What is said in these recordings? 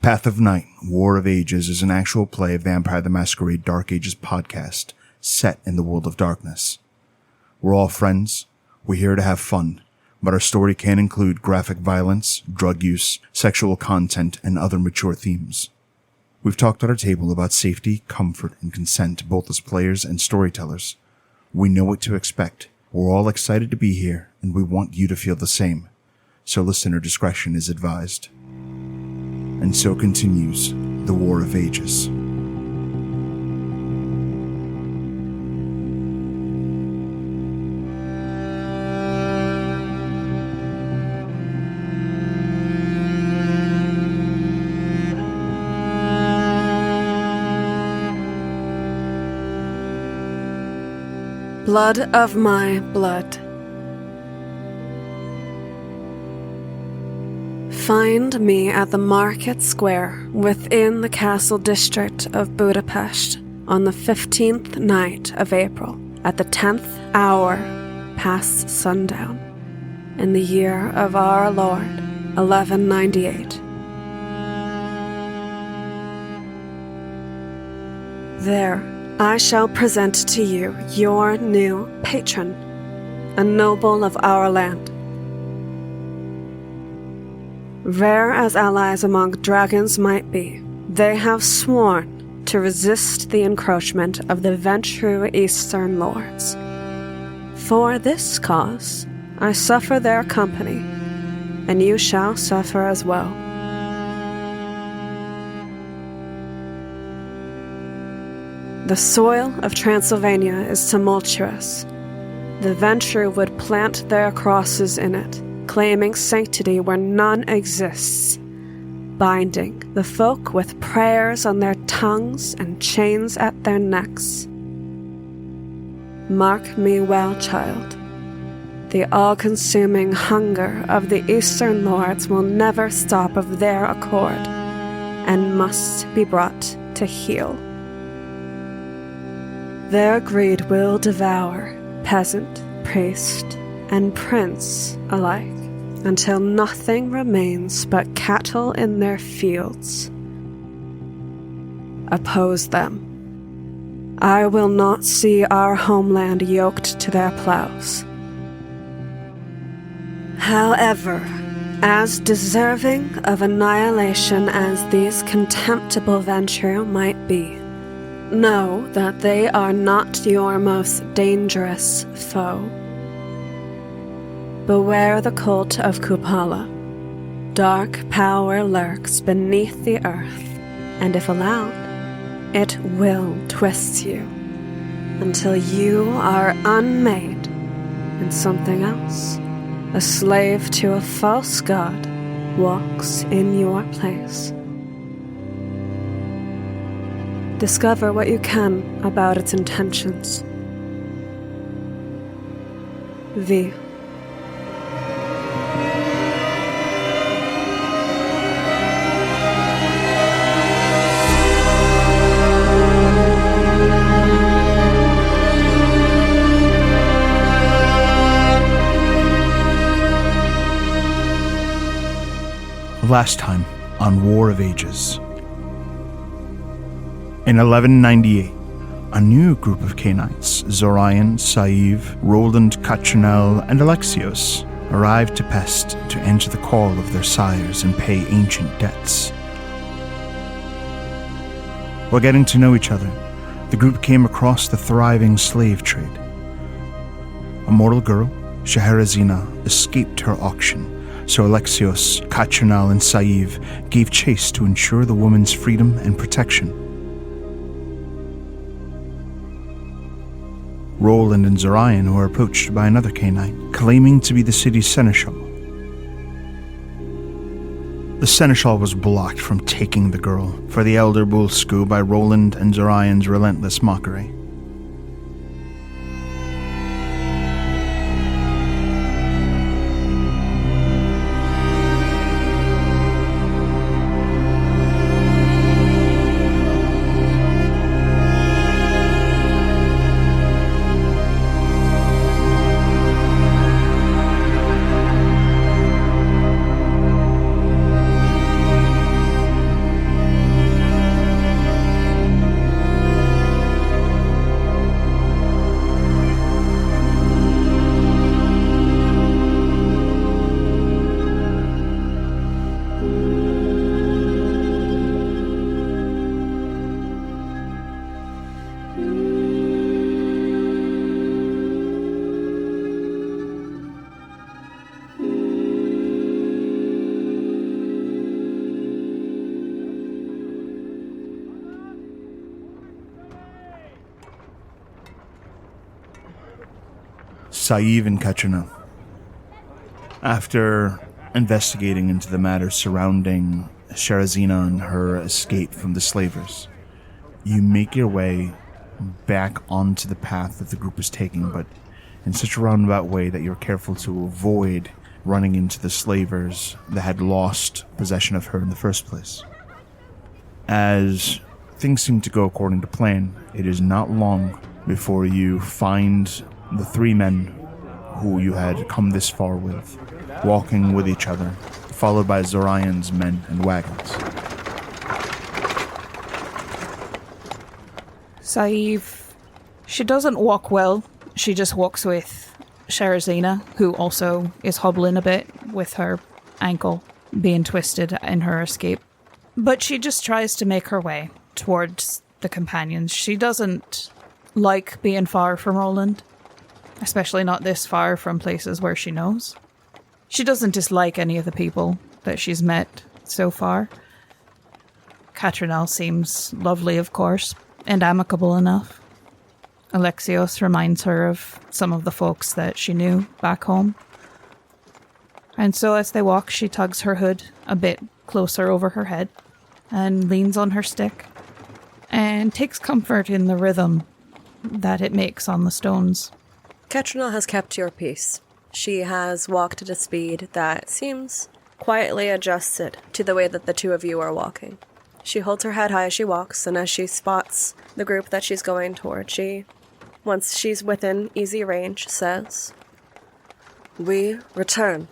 Path of Night, War of Ages is an actual play of Vampire the Masquerade Dark Ages podcast set in the world of darkness. We're all friends, we're here to have fun, but our story can include graphic violence, drug use, sexual content, and other mature themes. We've talked at our table about safety, comfort, and consent both as players and storytellers. We know what to expect, we're all excited to be here, and we want you to feel the same, so listener discretion is advised. And so continues the War of Ages. Blood of my blood. Find me at the market square within the castle district of Budapest on the 15th night of April at the 10th hour past sundown in the year of our Lord 1198. There I shall present to you your new patron, a noble of our land. Rare as allies among dragons might be, they have sworn to resist the encroachment of the Ventru Eastern Lords. For this cause, I suffer their company, and you shall suffer as well. The soil of Transylvania is tumultuous. The Ventru would plant their crosses in it, claiming sanctity where none exists, binding the folk with prayers on their tongues and chains at their necks. Mark me well, child. The all-consuming hunger of the Eastern Lords will never stop of their accord, and must be brought to heel. Their greed will devour peasant, priest, and prince alike, until nothing remains but cattle in their fields. Oppose them. I will not see our homeland yoked to their plows. However, as deserving of annihilation as these contemptible Ventru might be, know that they are not your most dangerous foe. Beware the cult of Kupala. Dark power lurks beneath the earth, and if allowed, it will twist you until you are unmade and something else, a slave to a false god, walks in your place. Discover what you can about its intentions. V. Last time on War of Ages. In 1198, a new group of Cainites, Zorion, Sadhbh, Roland, Catrinel, and Alexios, arrived to Pest to answer the call of their sires and pay ancient debts. While getting to know each other, the group came across the thriving slave trade. A mortal girl, Scheherazade, escaped her auction, so Alexios, Catrinel, and Sadhbh gave chase to ensure the woman's freedom and protection. Roland and Zorion were approached by another Cainite, claiming to be the city's seneschal. The seneschal was blocked from taking the girl for the elder Bulsku by Roland and Zorion's relentless mockery. Saïv and Catrinel. After investigating into the matter surrounding Sherazina and her escape from the slavers, you make your way back onto the path that the group is taking, but in such a roundabout way that you're careful to avoid running into the slavers that had lost possession of her in the first place. As things seem to go according to plan, it is not long before you find the three men who you had come this far with, walking with each other, followed by Zorion's men and wagons. Saïv, she doesn't walk well. She just walks with Sherazina, who also is hobbling a bit with her ankle being twisted in her escape. But she just tries to make her way towards the companions. She doesn't like being far from Roland, especially not this far from places where she knows. She doesn't dislike any of the people that she's met so far. Catrinel seems lovely, of course, and amicable enough. Alexios reminds her of some of the folks that she knew back home. And so as they walk, she tugs her hood a bit closer over her head and leans on her stick and takes comfort in the rhythm that it makes on the stones. Catrinel has kept your peace. She has walked at a speed that seems quietly adjusted to the way that the two of you are walking. She holds her head high as she walks, and as she spots the group that she's going toward, she, once she's within easy range, says, "We return."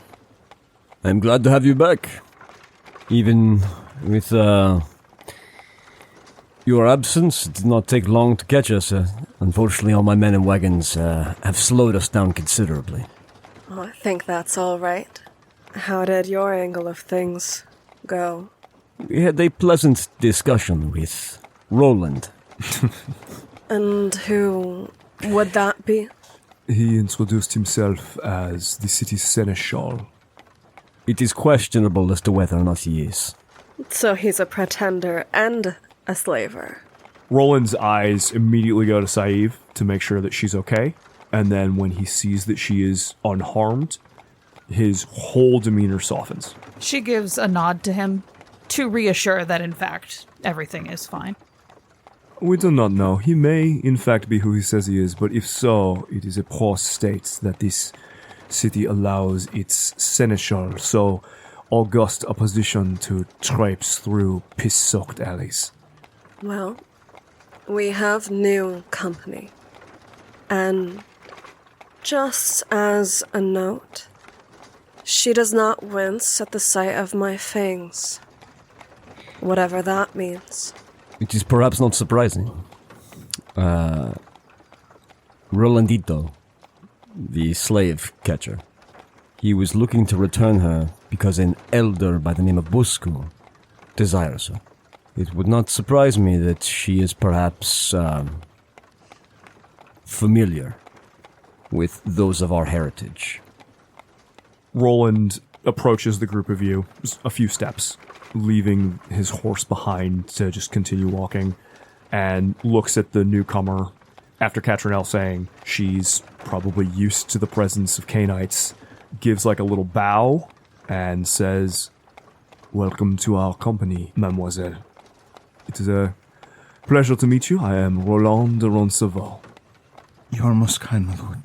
I'm glad to have you back. Even with your absence, it did not take long to catch us. Unfortunately, all my men and wagons have slowed us down considerably. Oh, I think that's all right. How did your angle of things go? We had a pleasant discussion with Roland. And who would that be? He introduced himself as the city's seneschal. It is questionable as to whether or not he is. So he's a pretender and a slaver. Roland's eyes immediately go to Saïv to make sure that she's okay, and then when he sees that she is unharmed, his whole demeanor softens. She gives a nod to him to reassure that, in fact, everything is fine. We do not know. He may, in fact, be who he says he is, but if so, it is a poor state that this city allows its seneschal so august a position to traipse through piss-soaked alleys. Well, we have new company. And just as a note, she does not wince at the sight of my fangs. Whatever that means. It is perhaps not surprising. Rolandito, the slave catcher, he was looking to return her because an elder by the name of Buscu desires her. It would not surprise me that she is perhaps familiar with those of our heritage. Roland approaches the group of you a few steps, leaving his horse behind to just continue walking, and looks at the newcomer after Catrinel saying she's probably used to the presence of Cainites, gives like a little bow and says, "Welcome to our company, mademoiselle. It is a pleasure to meet you. I am Roland de Roncevaux." You are most kind, my lord.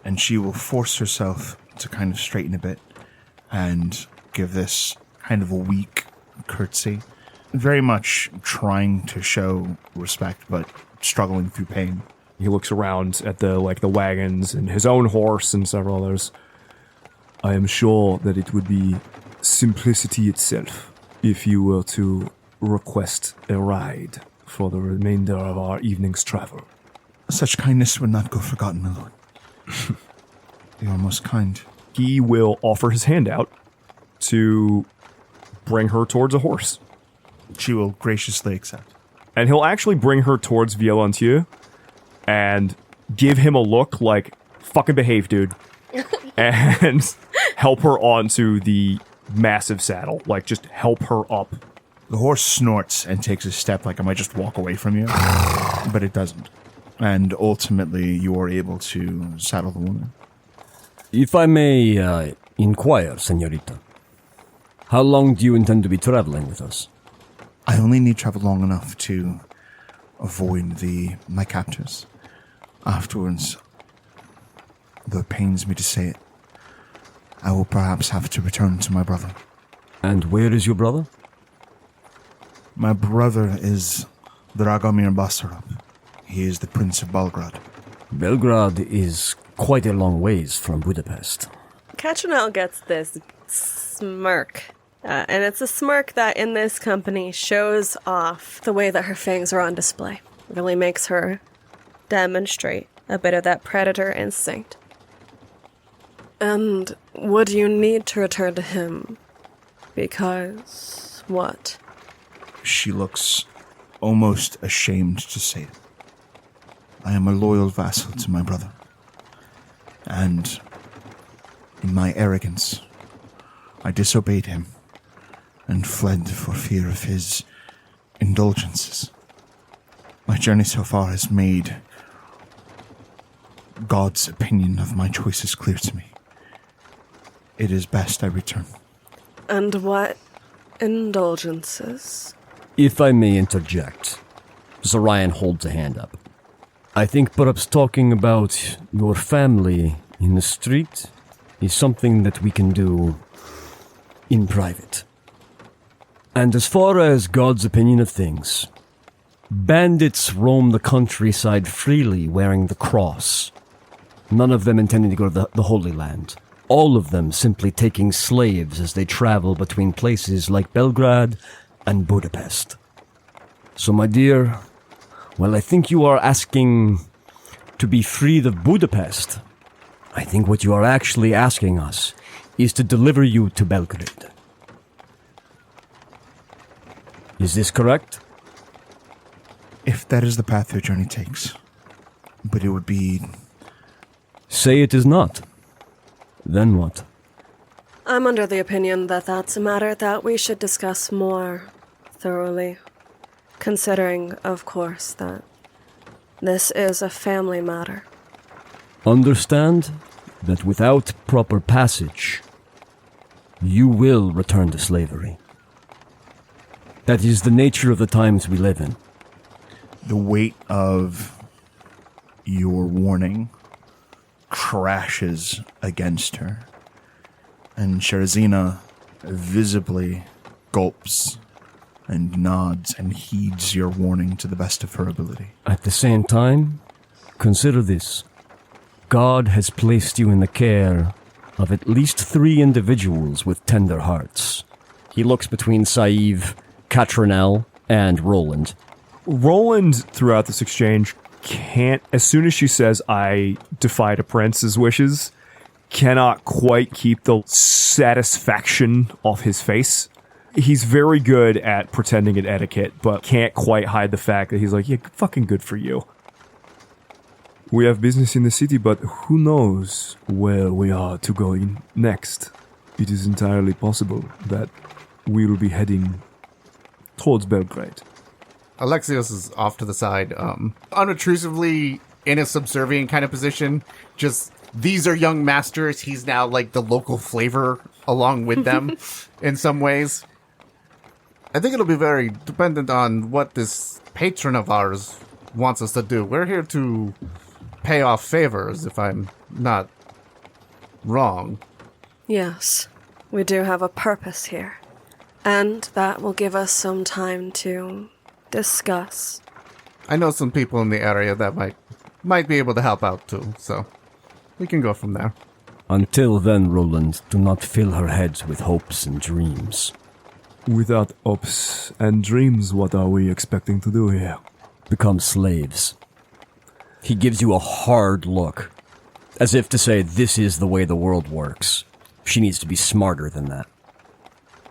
And she will force herself to kind of straighten a bit and give this kind of a weak curtsy. Very much trying to show respect, but struggling through pain. He looks around at the wagons and his own horse and several others. "I am sure that it would be simplicity itself if you were to request a ride for the remainder of our evening's travel." Such kindness would not go forgotten, my lord. You are most kind. He will offer his hand out to bring her towards a horse. She will graciously accept. And he'll actually bring her towards Violentier and give him a look like, "Fucking behave, dude." And help her onto the massive saddle. Like, just help her up. The horse snorts and takes a step like I might just walk away from you, but it doesn't. And ultimately, you are able to saddle the woman. If I may inquire, señorita, how long do you intend to be traveling with us? I only need travel long enough to avoid my captors. Afterwards, though it pains me to say it, I will perhaps have to return to my brother. And where is your brother? My brother is Dragomir Basarab. He is the Prince of Belgrade. Belgrade is quite a long ways from Budapest. Catrinel gets this smirk. And it's a smirk that in this company shows off the way that her fangs are on display. Really makes her demonstrate a bit of that predator instinct. And would you need to return to him? Because what? She looks almost ashamed to say it. I am a loyal vassal to my brother. And in my arrogance, I disobeyed him and fled for fear of his indulgences. My journey so far has made God's opinion of my choices clear to me. It is best I return. And what indulgences? If I may interject, Zorion holds a hand up. I think perhaps talking about your family in the street is something that we can do in private. And as far as God's opinion of things, bandits roam the countryside freely wearing the cross. None of them intending to go to the Holy Land. All of them simply taking slaves as they travel between places like Belgrade and Budapest. So, my dear, well, I think you are asking to be freed of Budapest. I think what you are actually asking us is to deliver you to Belgrade. Is this correct? If that is the path your journey takes. But it would be... Say it is not. Then what? I'm under the opinion that that's a matter that we should discuss more thoroughly. Considering, of course, that this is a family matter. Understand that without proper passage, you will return to slavery. That is the nature of the times we live in. The weight of your warning crashes against her, and Sherazina visibly gulps and nods and heeds your warning to the best of her ability. At the same time, consider this. God has placed you in the care of at least 3 individuals with tender hearts. He looks between Sadhbh, Catrinel, and Roland. Roland, throughout this exchange, can't, as soon as she says, I defied a prince's wishes, cannot quite keep the satisfaction off his face. He's very good at pretending at etiquette, but can't quite hide the fact that he's like, yeah, fucking good for you. We have business in the city, but who knows where we are to go in next. It is entirely possible that we will be heading towards Belgrade. Alexios is off to the side, unobtrusively in a subservient kind of position. Just, these are young masters. He's now like the local flavor along with them in some ways. I think it'll be very dependent on what this patron of ours wants us to do. We're here to pay off favors, if I'm not wrong. Yes, we do have a purpose here. And that will give us some time to discuss. I know some people in the area that might be able to help out too, so we can go from there. Until then, Roland, do not fill her heads with hopes and dreams. Without hopes and dreams, what are we expecting to do here? Become slaves. He gives you a hard look, as if to say this is the way the world works. She needs to be smarter than that.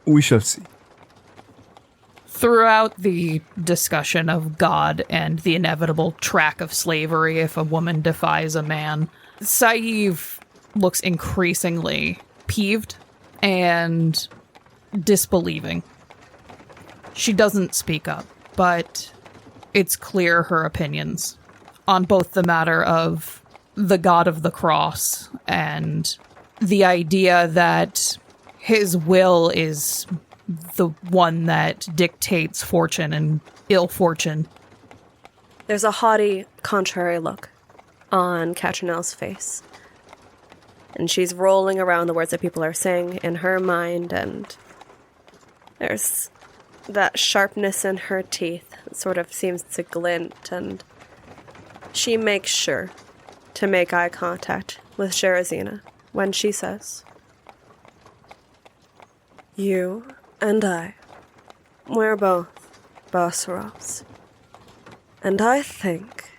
We shall see. Throughout the discussion of God and the inevitable track of slavery if a woman defies a man, Sadhbh looks increasingly peeved and disbelieving. She doesn't speak up, but it's clear her opinions on both the matter of the God of the Cross and the idea that his will is the one that dictates fortune and ill fortune. There's a haughty, contrary look on Catrinel's face. And she's rolling around the words that people are saying in her mind, and there's that sharpness in her teeth that sort of seems to glint, and she makes sure to make eye contact with Sherazina when she says, "You and I, we're both Bassarovs, and I think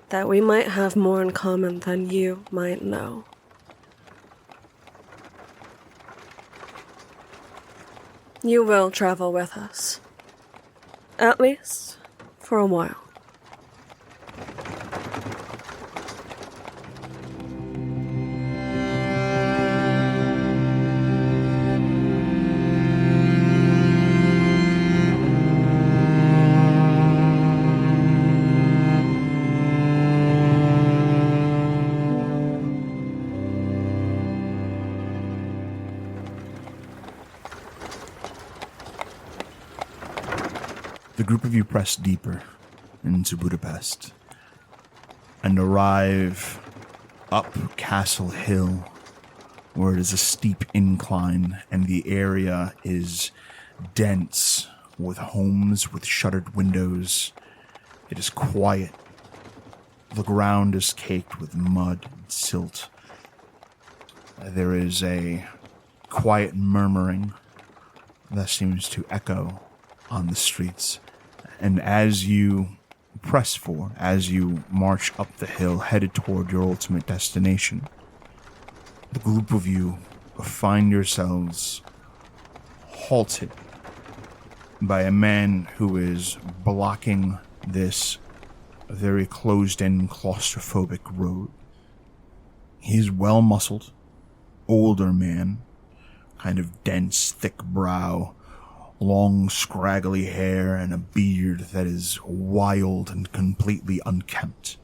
that we might have more in common than you might know." You will travel with us. At least for a while. The group of you press deeper into Budapest and arrive up Castle Hill, where it is a steep incline and the area is dense with homes with shuttered windows. It is quiet. The ground is caked with mud and silt. There is a quiet murmuring that seems to echo on the streets. And as you as you march up the hill, headed toward your ultimate destination, the group of you find yourselves halted by a man who is blocking this very closed-in, claustrophobic road. He's well-muscled, older man, kind of dense, thick brow, long, scraggly hair, and a beard that is wild and completely unkempt.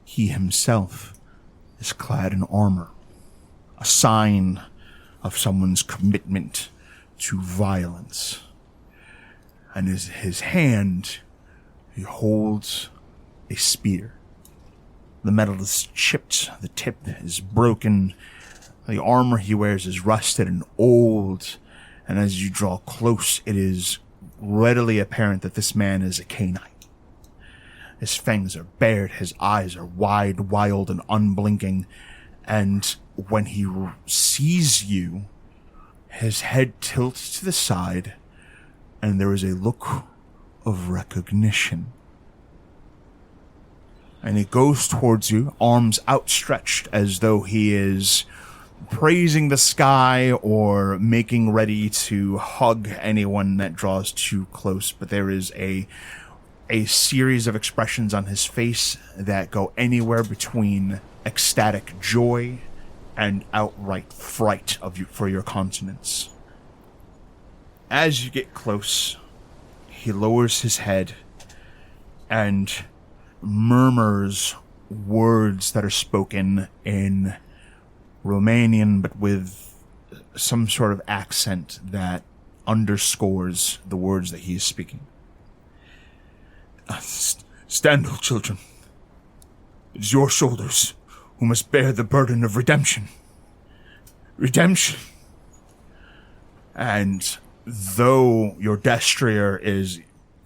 He himself is clad in armor, a sign of someone's commitment to violence. And in his hand, he holds a spear. The metal is chipped, the tip is broken, the armor he wears is rusted and old, and as you draw close, it is readily apparent that this man is a Cainite. His fangs are bared, his eyes are wide, wild, and unblinking, and when he sees you, his head tilts to the side, and there is a look of recognition. And he goes towards you, arms outstretched as though he is praising the sky or making ready to hug anyone that draws too close. But there is a series of expressions on his face that go anywhere between ecstatic joy and outright fright for your countenance. As you get close, he lowers his head and murmurs words that are spoken in Romanian, but with some sort of accent that underscores the words that he is speaking. Stand, O children. It is your shoulders who must bear the burden of redemption. Redemption. And though your destrier is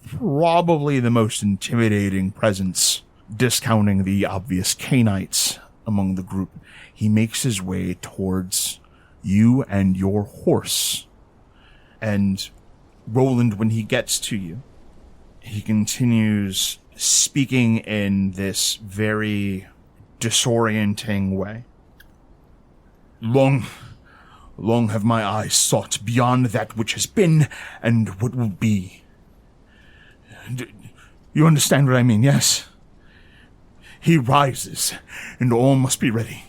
probably the most intimidating presence, discounting the obvious Cainites among the group, he makes his way towards you and your horse. And Roland, when he gets to you, he continues speaking in this very disorienting way. Long have my eyes sought beyond that which has been and what will be. You understand what I mean, yes? He rises, and all must be ready.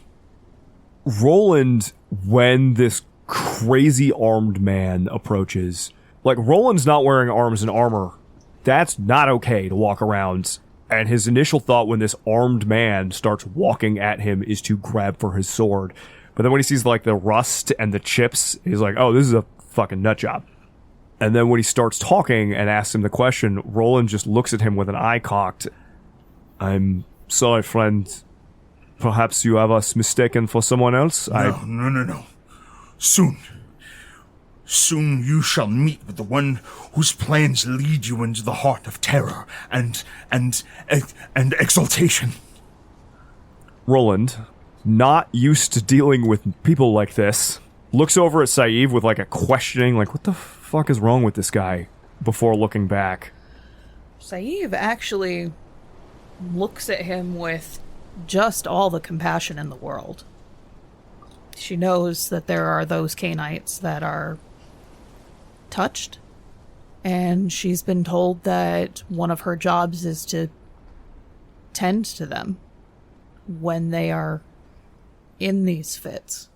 Roland, when this crazy armed man approaches, like, Roland's not wearing arms and armor. That's not okay to walk around. And his initial thought when this armed man starts walking at him is to grab for his sword. But then when he sees like the rust and the chips, he's like, oh, this is a fucking nut job. And then when he starts talking and asks him the question, Roland just looks at him with an eye cocked. I'm sorry, friend. Perhaps you have us mistaken for someone else? No. Soon you shall meet with the one whose plans lead you into the heart of terror and exaltation. Roland, not used to dealing with people like this, looks over at Saeed with like a questioning, like, what the fuck is wrong with this guy? Before looking back. Saeed actually looks at him with just all the compassion in the world. She knows that there are those Cainites that are touched, and she's been told that one of her jobs is to tend to them when they are in these fits.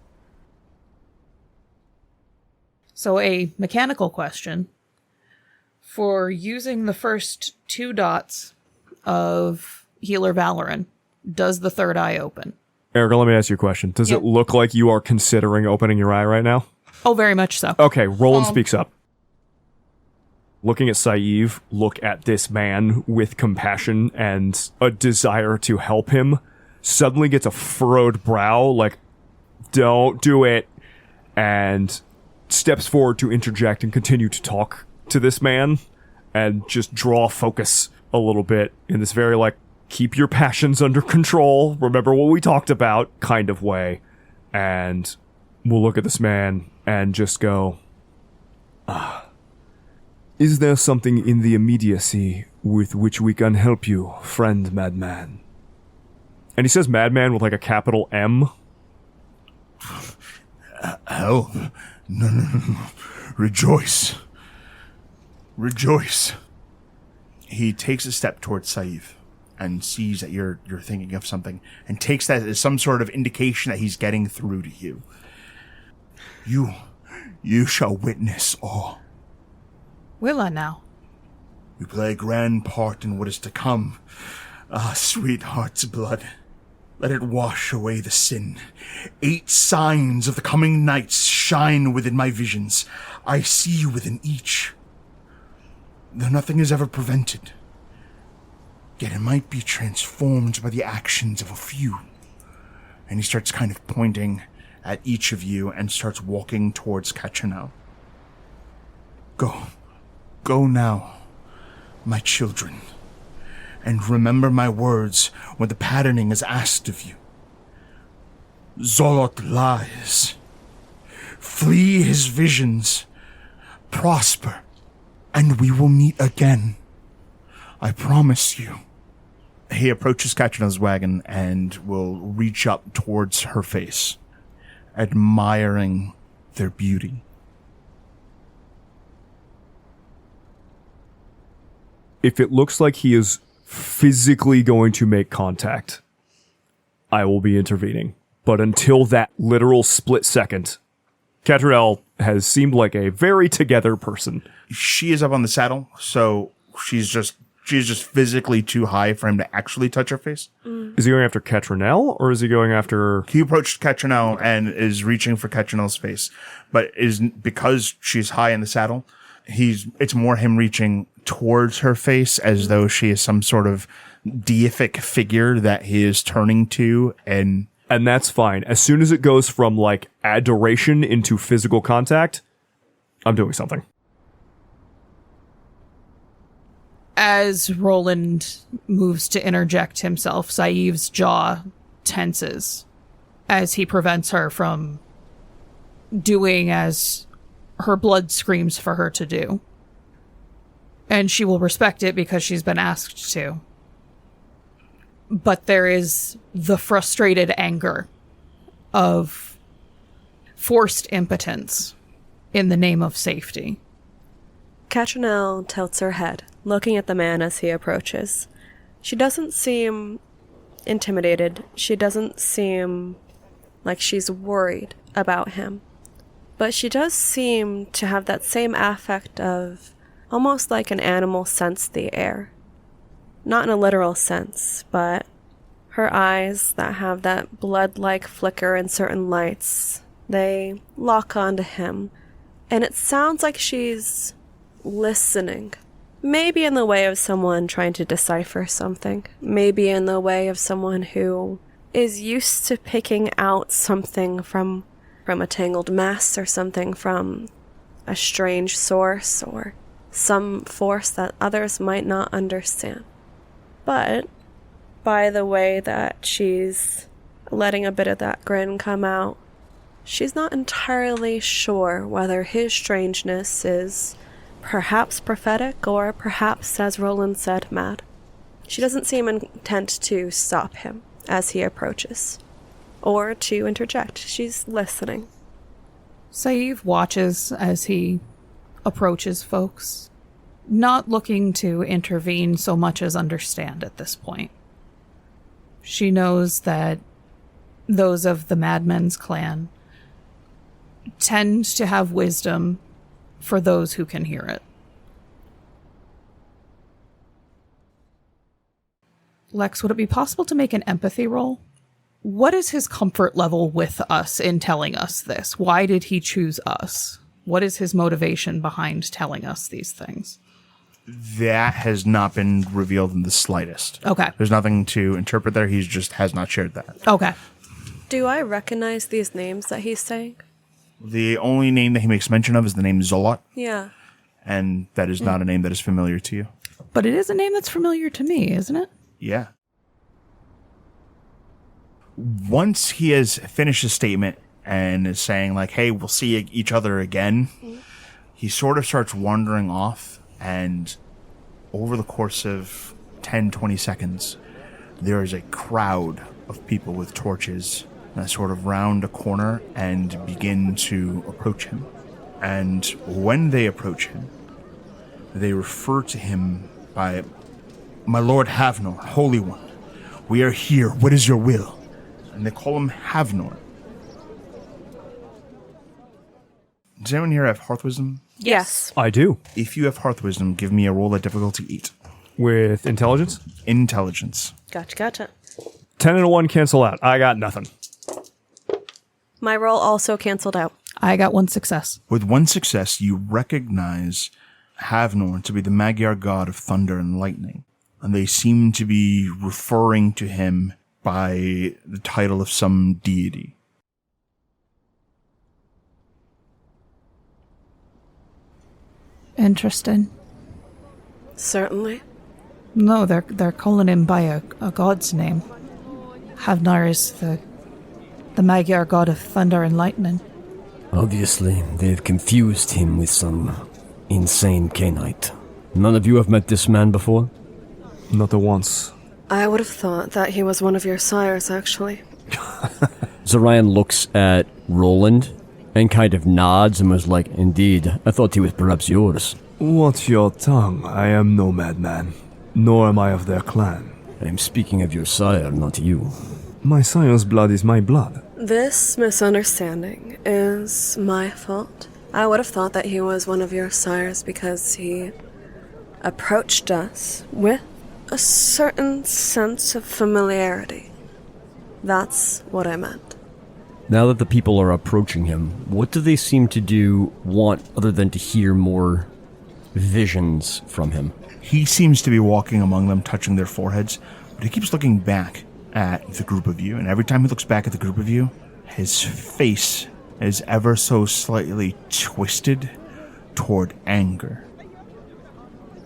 So a mechanical question. For using the first 2 dots of Healer Valoran, does the third eye open? Erika, let me ask you a question. Does it look like you are considering opening your eye right now? Oh, very much so. Okay, Roland speaks up. Looking at Saeed, look at this man with compassion and a desire to help him, suddenly gets a furrowed brow, like, don't do it, and steps forward to interject and continue to talk to this man and just draw focus a little bit in this very, like, keep your passions under control, remember what we talked about kind of way. And we'll look at this man and just go, is there something in the immediacy with which we can help you, friend madman? And he says madman with like a capital M. Help. No. Rejoice. He takes a step towards Saeed and sees that you're thinking of something and takes that as some sort of indication that he's getting through to you. You shall witness all. Will I now? You play a grand part in what is to come. Sweetheart's blood. Let it wash away the sin. 8 signs of the coming nights shine within my visions. I see you within each. Though nothing is ever prevented. Yet it might be transformed by the actions of a few. And he starts kind of pointing at each of you and starts walking towards Catrinel. Go now, my children, and remember my words when the patterning is asked of you. Zolot lies. Flee his visions. Prosper, and we will meet again. I promise you. He approaches Catrinel's wagon and will reach up towards her face, admiring their beauty. If it looks like he is physically going to make contact, I will be intervening. But until that literal split second, Catrinel has seemed like a very together person. She is up on the saddle, so she's just physically too high for him to actually touch her face. Is he going after Catrinel, or is he going after... He approached Catrinel and is reaching for Catrinel's face, but because she's high in the saddle, it's more him reaching towards her face as though she is some sort of deific figure that he is turning to, and that's fine. As soon as it goes from like adoration into physical contact, I'm doing something. As Roland moves to interject himself, Saeed's jaw tenses as he prevents her from doing as her blood screams for her to do. And she will respect it because she's been asked to. But there is the frustrated anger of forced impotence in the name of safety. Catrinel tilts her head, looking at the man as he approaches. She doesn't seem intimidated. She doesn't seem like she's worried about him. But she does seem to have that same affect of almost like an animal scents the air. Not in a literal sense, but Her eyes that have that blood-like flicker in certain lights, they lock onto him, and it sounds like she's listening. Maybe in the way of someone trying to decipher something. Maybe in the way of someone who is used to picking out something from a tangled mess or something from a strange source or some force that others might not understand. But by the way that she's letting a bit of that grin come out, she's not entirely sure whether his strangeness is perhaps prophetic or perhaps, as Roland said, mad. She doesn't seem intent to stop him as he approaches or to interject. She's listening. Saeed watches as he approaches folks, not looking to intervene so much as understand at this point. She knows that those of the Madmen's clan tend to have wisdom for those who can hear it. Lex, would it be possible to make an empathy roll? What is his comfort level with us in telling us this? Why did he choose us? What is his motivation behind telling us these things? That has not been revealed in the slightest. Okay. There's nothing to interpret there. He just has not shared that. Okay. Do I recognize these names that he's saying? The only name that he makes mention of is the name Zolot, Yeah. and that is not a name that is familiar to you. But it is a name that's familiar to me, isn't it? Yeah. Once he has finished his statement and is saying, like, hey, we'll see each other again, he sort of starts wandering off, and over the course of 10, 20 seconds, there is a crowd of people with torches that sort of round a corner and begin to approach him. And when they approach him, they refer to him by, "My Lord Havnor, Holy One, we are here. What is your will?" And they call him Havnor. Does anyone here have Hearth Wisdom? Yes. I do. If you have Hearth Wisdom, give me a roll at difficulty 8. With intelligence? Intelligence. Gotcha. 10 and a 1 cancel out. I got nothing. My roll also canceled out. I got one success. With one success, you recognize Havnor to be the Magyar god of thunder and lightning, and they seem to be referring to him by the title of some deity. Interesting. Certainly. No, they're calling him by a god's name. Havnar is the Magyar god of thunder and lightning. Obviously, they've confused him with some insane Cainite. None of you have met this man before? Not the once. I would have thought that he was one of your sires, actually. Zorion looks at Roland and kind of nods and was like, "Indeed, I thought he was perhaps yours." Watch your tongue. I am no madman, nor am I of their clan. I'm speaking of your sire, not you. My sire's blood is my blood. This misunderstanding is my fault. I would have thought that he was one of your sires because he approached us with a certain sense of familiarity. That's what I meant. Now that the people are approaching him, what do they seem to want other than to hear more visions from him? He seems to be walking among them, touching their foreheads, but he keeps looking back at the group of you, and every time he looks back at the group of you, his face is ever so slightly twisted toward anger.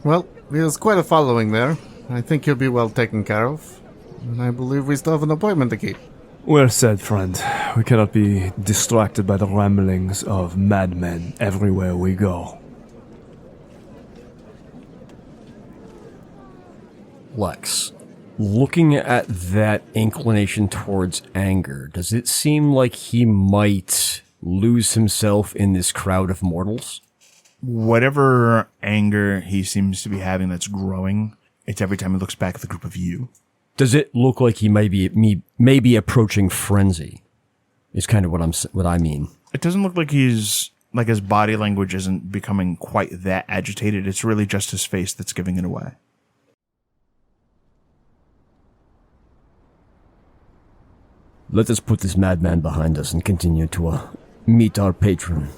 Well, there's quite a following there. I think he'll be well taken care of. And I believe we still have an appointment to keep. Well said, friend. We cannot be distracted by the ramblings of madmen everywhere we go. Lex, looking at that inclination towards anger, does it seem like he might lose himself in this crowd of mortals? Whatever anger he seems to be having that's growing, it's every time he looks back at the group of you. Does it look like he may be approaching frenzy? Is kind of what I mean. It doesn't look like his body language isn't becoming quite that agitated. It's really just his face that's giving it away. Let us put this madman behind us and continue to meet our patron.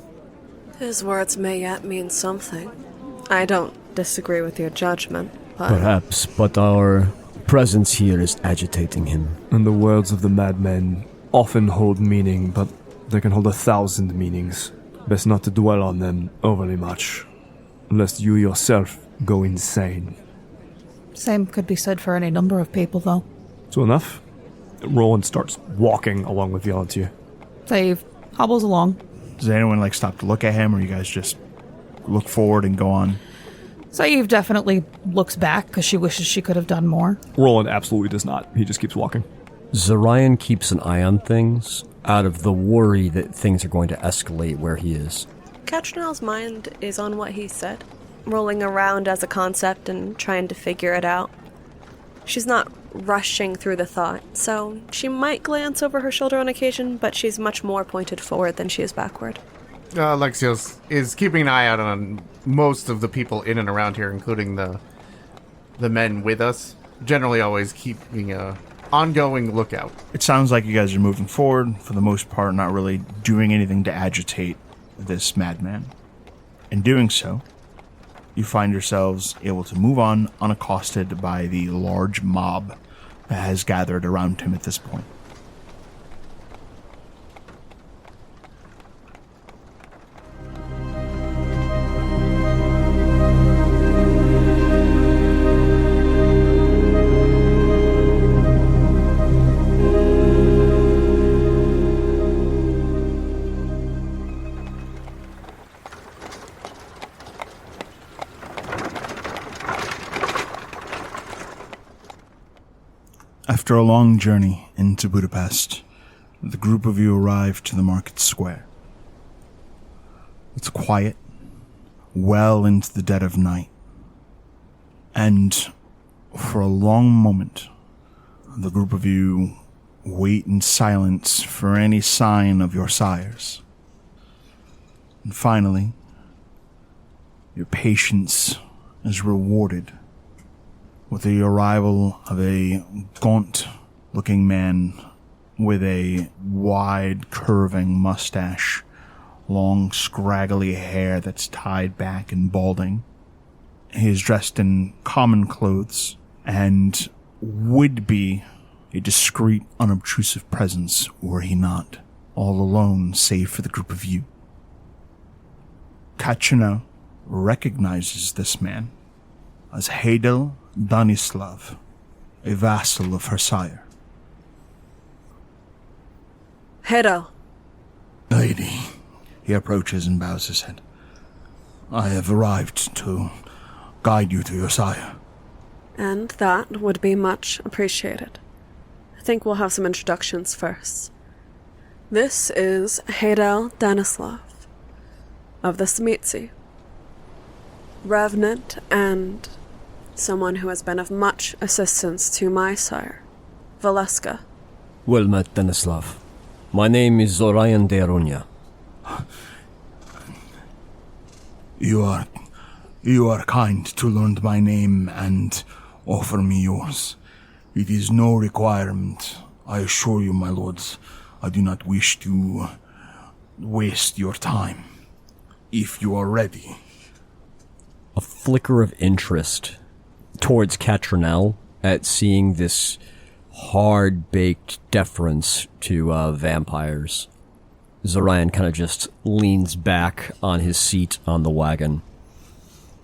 His words may yet mean something. I don't disagree with your judgment, but... Perhaps, but our presence here is agitating him. And the words of the madmen often hold meaning, but they can hold 1,000 meanings. Best not to dwell on them overly much, lest you yourself go insane. Same could be said for any number of people, though. So enough. Roland starts walking along with Valentia. Dave hobbles along. Does anyone stop to look at him, or you guys just look forward and go on? Save definitely looks back because she wishes she could have done more. Roland absolutely does not. He just keeps walking. Zorion keeps an eye on things out of the worry that things are going to escalate where he is. Catrinel's mind is on what he said, rolling around as a concept and trying to figure it out. She's not rushing through the thought, so she might glance over her shoulder on occasion, but she's much more pointed forward than she is backward. Alexios is keeping an eye out on most of the people in and around here, including the men with us. Generally always keeping a ongoing lookout. It sounds like you guys are moving forward, for the most part, not really doing anything to agitate this madman. In doing so, you find yourselves able to move on unaccosted by the large mob that has gathered around him at this point. After a long journey into Budapest, the group of you arrive to the market square. It's quiet, well into the dead of night, and for a long moment, the group of you wait in silence for any sign of your sires. And finally, your patience is rewarded with the arrival of a gaunt-looking man with a wide, curving mustache, long, scraggly hair that's tied back and balding. He is dressed in common clothes and would be a discreet, unobtrusive presence were he not all alone save for the group of you. Catrinel recognizes this man as Hadel Danislav, a vassal of her sire. Hadel. Lady, he approaches and bows his head. I have arrived to guide you to your sire. And that would be much appreciated. I think we'll have some introductions first. This is Hadel Danislav of the Smitsi. Revenant and someone who has been of much assistance to my sire, Valeska. Well met, Danislav. My name is Zorion de Iruña. You are kind to learn my name and offer me yours. It is no requirement. I assure you, my lords, I do not wish to waste your time. If you are ready. A flicker of interest towards Catrinel at seeing this hard-baked deference to vampires. Zorion kind of just leans back on his seat on the wagon.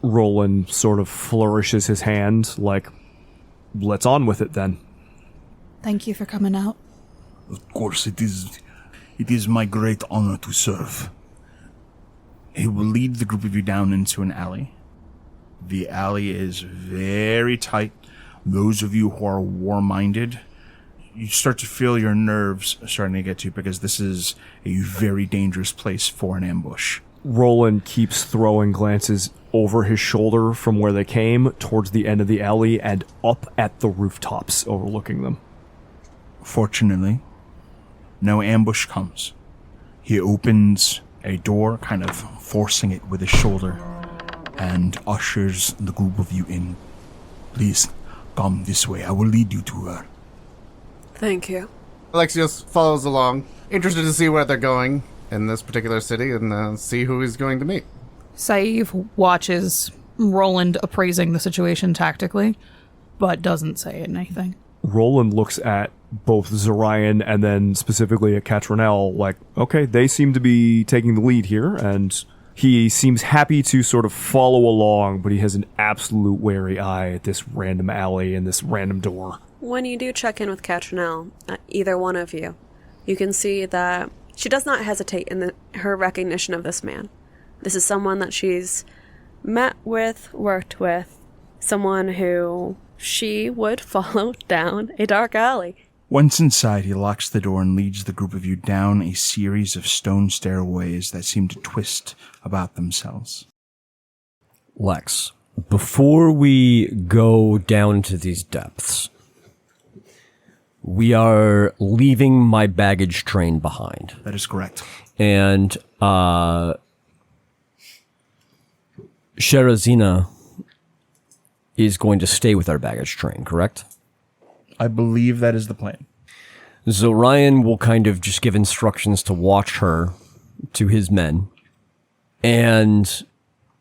Roland sort of flourishes his hand like, let's on with it then. Thank you for coming out. Of course, it is my great honor to serve. He will lead the group of you down into an alley. The alley is very tight. Those of you who are war-minded, you start to feel your nerves starting to get to you because this is a very dangerous place for an ambush. Roland keeps throwing glances over his shoulder from where they came towards the end of the alley and up at the rooftops overlooking them. Fortunately, no ambush comes. He opens a door, kind of forcing it with his shoulder, and ushers the group of you in. Please, come this way. I will lead you to her. Thank you. Alexios follows along, interested to see where they're going in this particular city and see who he's going to meet. Saeed watches Roland appraising the situation tactically, but doesn't say anything. Roland looks at both Zorion and then specifically at Catrinel like, okay, they seem to be taking the lead here, and he seems happy to sort of follow along, but he has an absolute wary eye at this random alley and this random door. When you do check in with Catrinel, either one of you, you can see that she does not hesitate in her recognition of this man. This is someone that she's met with, worked with, someone who she would follow down a dark alley. Once inside, he locks the door and leads the group of you down a series of stone stairways that seem to twist about themselves. Lex, before we go down to these depths, we are leaving my baggage train behind. That is correct. And Sherazina is going to stay with our baggage train, correct? I believe that is the plan. Zorion will kind of just give instructions to watch her to his men. And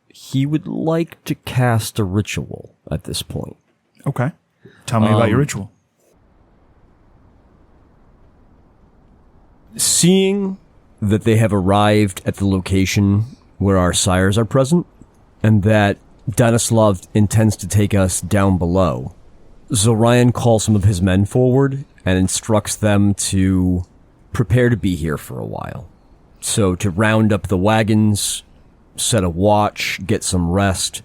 he would like to cast a ritual at this point. Okay. Tell me about your ritual. Seeing that they have arrived at the location where our sires are present, and that Danislav intends to take us down below, Zorion calls some of his men forward and instructs them to prepare to be here for a while. So to round up the wagons, set a watch, get some rest,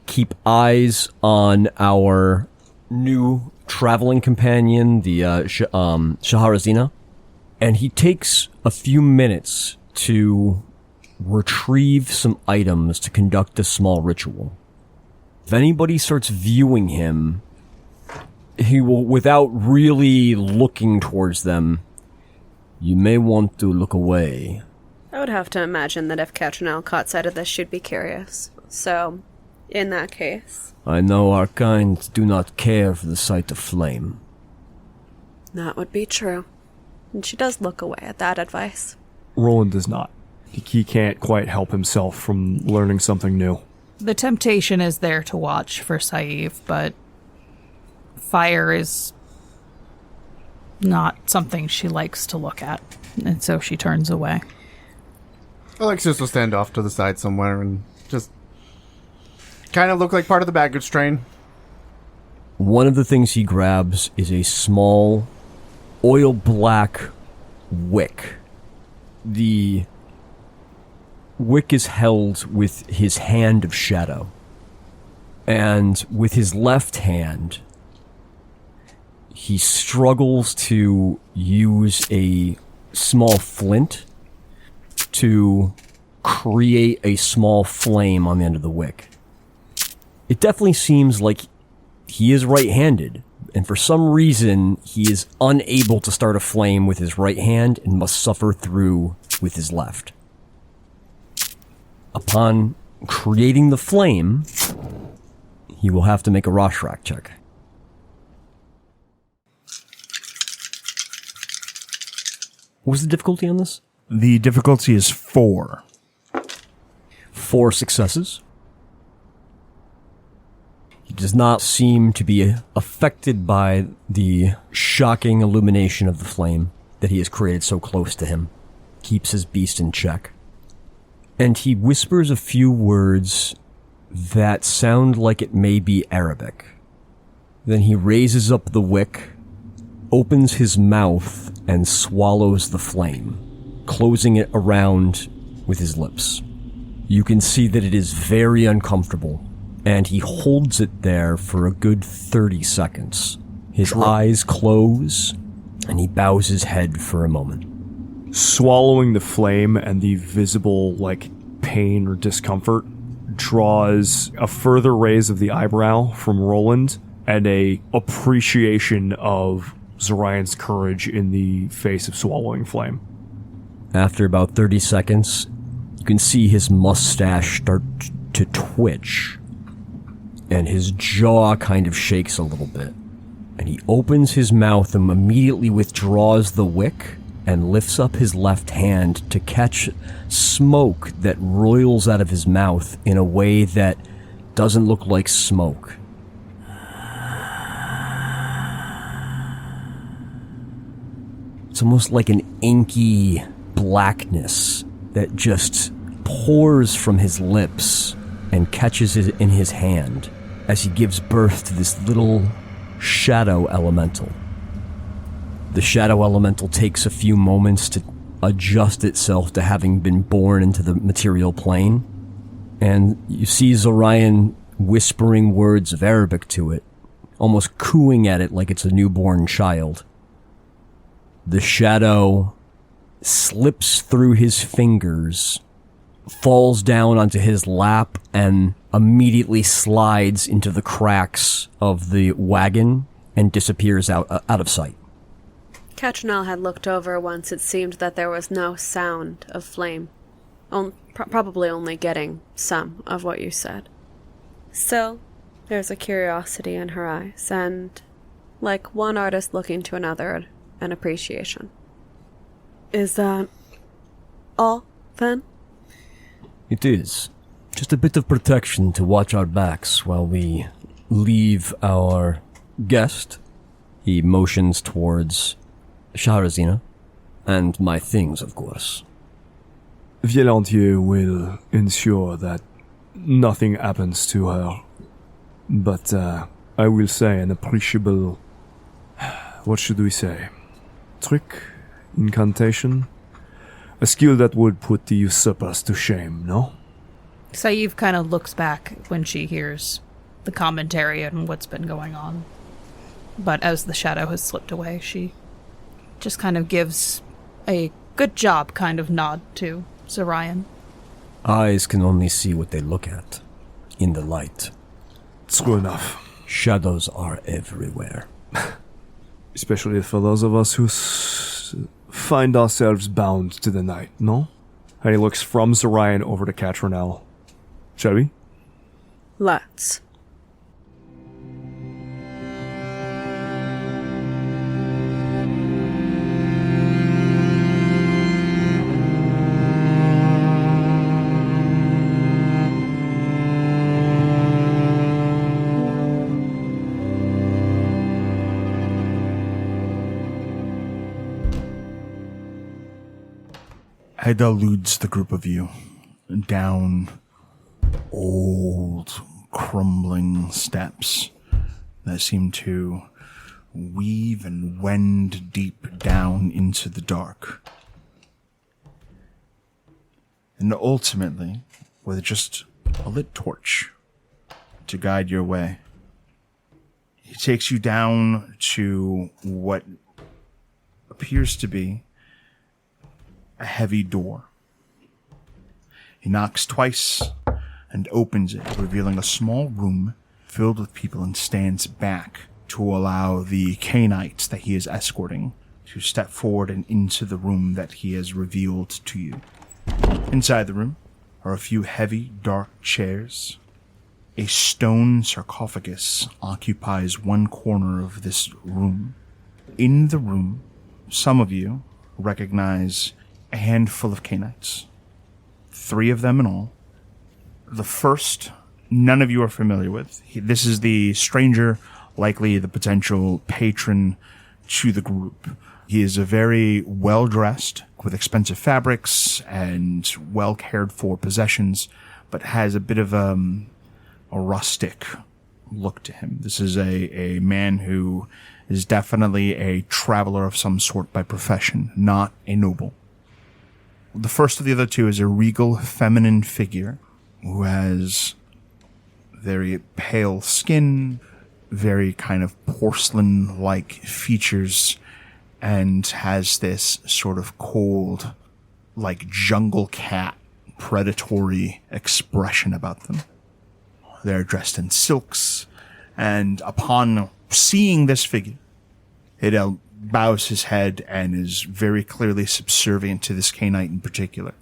keep eyes on our new traveling companion, the Shaharazina. And he takes a few minutes to retrieve some items to conduct a small ritual. If anybody starts viewing him, he will, without really looking towards them, you may want to look away. I would have to imagine that if Catrinel caught sight of this, she'd be curious. So, in that case... I know our kind do not care for the sight of flame. That would be true. And she does look away at that advice. Roland does not. He can't quite help himself from learning something new. The temptation is there to watch for Saeed, but fire is not something she likes to look at, and so she turns away. Alexios will stand off to the side somewhere and just kind of look like part of the baggage train. One of the things he grabs is a small oil-black wick. The wick is held with his hand of shadow, and with his left hand, he struggles to use a small flint to create a small flame on the end of the wick. It definitely seems like he is right-handed, and for some reason, he is unable to start a flame with his right hand and must suffer through with his left. Upon creating the flame, he will have to make a Rorschach check. What was the difficulty on this? The difficulty is 4. 4 successes. He does not seem to be affected by the shocking illumination of the flame that he has created so close to him. Keeps his beast in check. And he whispers a few words that sound like it may be Arabic. Then he raises up the wick, opens his mouth, and swallows the flame, closing it around with his lips. You can see that it is very uncomfortable, and he holds it there for a good 30 seconds. His eyes close, and he bows his head for a moment. Swallowing the flame and the visible, pain or discomfort draws a further raise of the eyebrow from Roland and a appreciation of Zorion's courage in the face of swallowing flame. After about 30 seconds, you can see his mustache start to twitch, and his jaw kind of shakes a little bit. and he opens his mouth and immediately withdraws the wick and lifts up his left hand to catch smoke that roils out of his mouth in a way that doesn't look like smoke. It's almost like an inky blackness that just pours from his lips and catches it in his hand as he gives birth to this little shadow elemental. The shadow elemental takes a few moments to adjust itself to having been born into the material plane, and you see Zorion whispering words of Arabic to it, almost cooing at it like it's a newborn child. The shadow slips through his fingers, falls down onto his lap, and immediately slides into the cracks of the wagon and disappears out of sight. Catrinel had looked over once it seemed that there was no sound of flame. Probably only getting some of what you said. Still, there's a curiosity in her eyes, and, like one artist looking to another, an appreciation. Is that all, then? It is. Just a bit of protection to watch our backs while we leave our guest. He motions towards Shahrazina, and my things, of course. Vielantier will ensure that nothing happens to her, but I will say an appreciable, what should we say, trick, incantation, a skill that would put the usurpers to shame, no? Saeed kind of looks back when she hears the commentary and what's been going on. But as the shadow has slipped away, she just kind of gives a good job kind of nod to Zorion. Eyes can only see what they look at in the light. True enough. Shadows are everywhere. Especially for those of us who find ourselves bound to the night, no? And he looks from Zorion over to Catrinel. Shall we? Let's. Head eludes the group of you down old, crumbling steps that seem to weave and wend deep down into the dark. And ultimately, with just a lit torch to guide your way, he takes you down to what appears to be a heavy door. He knocks twice and opens it, revealing a small room filled with people, and stands back to allow the Cainites that he is escorting to step forward and into the room that he has revealed to you. Inside the room are a few heavy, dark chairs. A stone sarcophagus occupies one corner of this room. In the room, some of you recognize a handful of Cainites. 3 of them in all. The first, none of you are familiar with. This is the stranger, likely the potential patron to the group. He is a very well-dressed, with expensive fabrics and well-cared-for possessions, but has a bit of a rustic look to him. This is a man who is definitely a traveler of some sort by profession, not a noble. The first of the other 2 is a regal feminine figure who has very pale skin, very kind of porcelain-like features, and has this sort of cold, like jungle cat, predatory expression about them. They're dressed in silks, and upon seeing this figure, Hidel bows his head and is very clearly subservient to this Cainite in particular.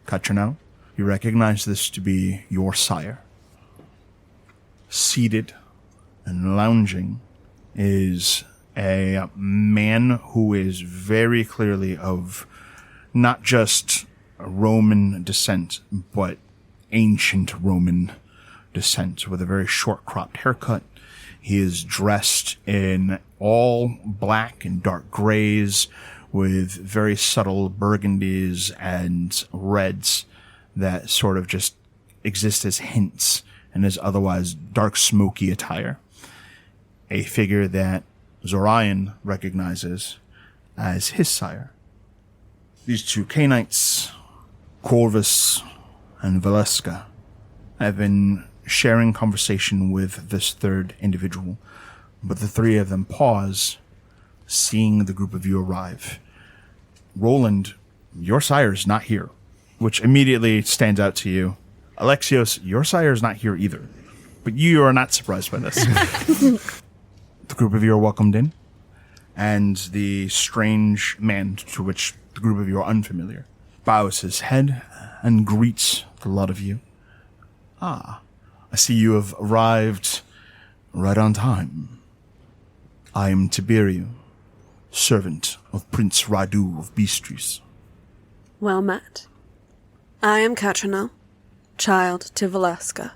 Catrinel, you recognize this to be your sire. Seated and lounging is a man who is very clearly of not just Roman descent, but ancient Roman descent, with a very short cropped haircut. He is dressed in all black and dark grays with very subtle burgundies and reds that sort of just exist as hints in his otherwise dark smoky attire. A figure that Zorion recognizes as his sire. These two Cainites, Corvus and Valeska, have been sharing conversation with this third individual, but the three of them pause, seeing the group of you arrive. Roland, your sire is not here, which immediately stands out to you. Alexios, your sire is not here either, but you are not surprised by this. The group of you are welcomed in, and the strange man to which the group of you are unfamiliar bows his head and greets the lot of you. Ah, I see you have arrived right on time. I am Tiberio, servant of Prince Radu of Bistris. Well met. I am Catrinel, child to Valeska.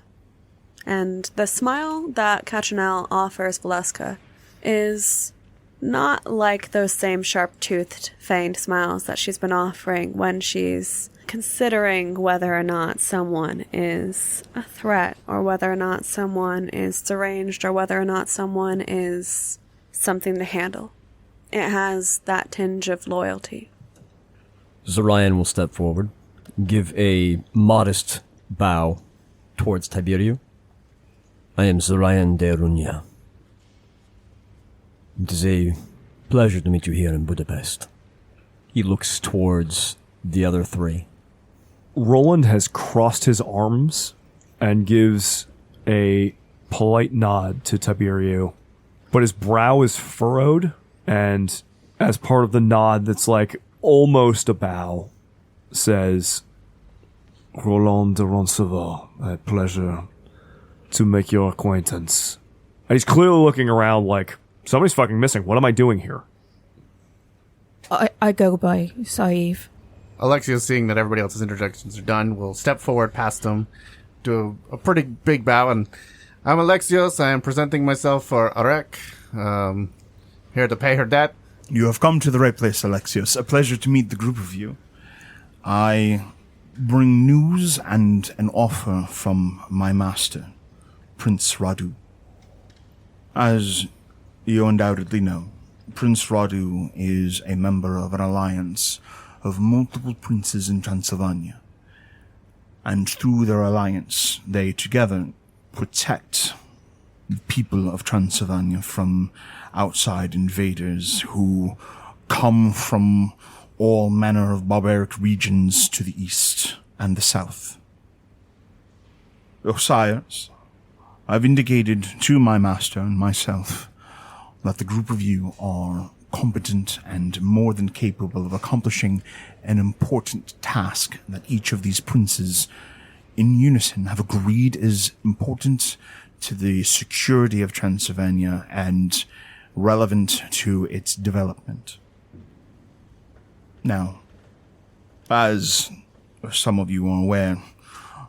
And the smile that Catrinel offers Valeska is not like those same sharp-toothed, feigned smiles that she's been offering when she's considering whether or not someone is a threat, or whether or not someone is deranged, or whether or not someone is something to handle. It has that tinge of loyalty. Zorion will step forward, give a modest bow towards Tiberio. I am Zorion de Iruña. It is a pleasure to meet you here in Budapest. He looks towards the other three. Roland has crossed his arms and gives a polite nod to Tiberio, but his brow is furrowed, and as part of the nod that's like almost a bow, says, Roland de Roncevaux, a pleasure to make your acquaintance. And he's clearly looking around like, somebody's fucking missing. What am I doing here? I go by Saev. Alexios, seeing that everybody else's introductions are done, will step forward past him, do a pretty big bow, and I'm Alexios. I am presenting myself for Erika, here to pay her debt. You have come to the right place, Alexios. A pleasure to meet the group of you. I bring news and an offer from my master, Prince Radu. As you undoubtedly know, Prince Radu is a member of an alliance of multiple princes in Transylvania. And through their alliance, they together protect the people of Transylvania from outside invaders who come from all manner of barbaric regions to the east and the south. Your sires, I've indicated to my master and myself that the group of you are competent and more than capable of accomplishing an important task that each of these princes in unison have agreed is important to the security of Transylvania and relevant to its development. Now, as some of you are aware,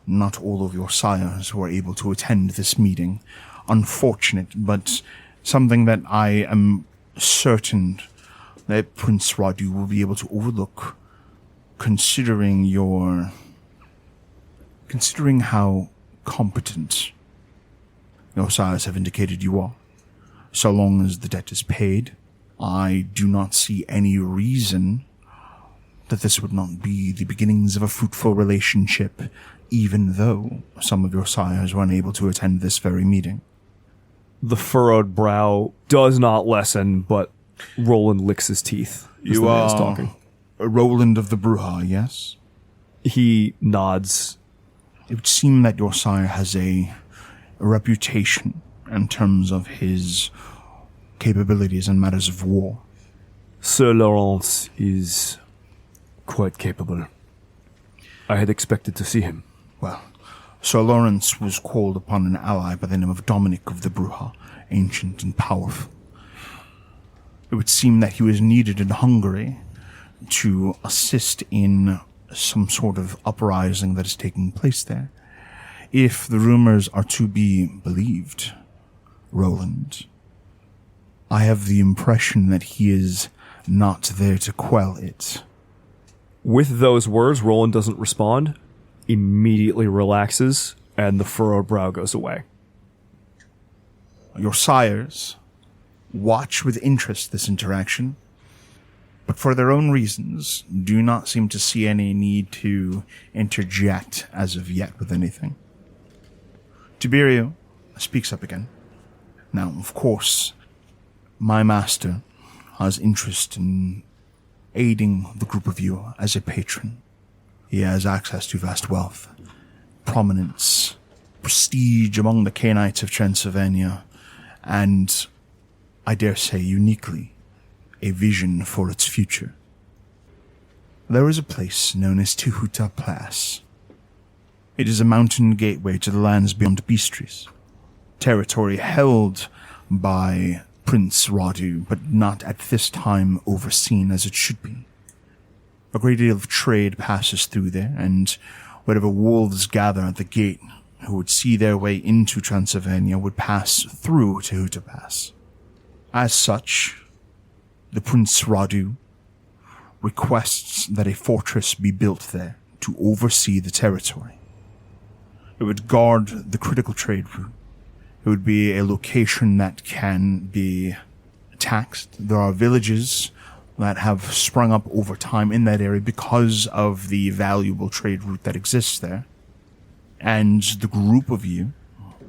not all of your sires were able to attend this meeting. Unfortunate, but something that I am certain that Prince Radu will be able to overlook, considering how competent your sires have indicated you are. So long as the debt is paid, I do not see any reason that this would not be the beginnings of a fruitful relationship, even though some of your sires were unable to attend this very meeting. The furrowed brow does not lessen, but Roland licks his teeth. You are talking. Roland of the Bruja, yes? He nods. It would seem that your sire has a reputation in terms of his capabilities in matters of war. Sir Lawrence is quite capable. I had expected to see him. Well, Sir Lawrence was called upon an ally by the name of Dominic of the Bruja, ancient and powerful. It would seem that he was needed in Hungary to assist in some sort of uprising that is taking place there. If the rumors are to be believed, Roland, I have the impression that he is not there to quell it. With those words, Roland doesn't respond, immediately relaxes, and the furrowed brow goes away. Your sires watch with interest this interaction, but for their own reasons do not seem to see any need to interject as of yet with anything. Tiberio speaks up again. Now, of course, my master has interest in aiding the group of you as a patron. He has access to vast wealth, prominence, prestige among the Cainites of Transylvania, and, I dare say uniquely, a vision for its future. There is a place known as Tehuta Pass. It is a mountain gateway to the lands beyond Bistris, territory held by Prince Radu, but not at this time overseen as it should be. A great deal of trade passes through there, and whatever wolves gather at the gate who would see their way into Transylvania would pass through Tehuta Pass. As such, the Prince Radu requests that a fortress be built there to oversee the territory. It would guard the critical trade route. It would be a location that can be taxed. There are villages that have sprung up over time in that area because of the valuable trade route that exists there. And the group of you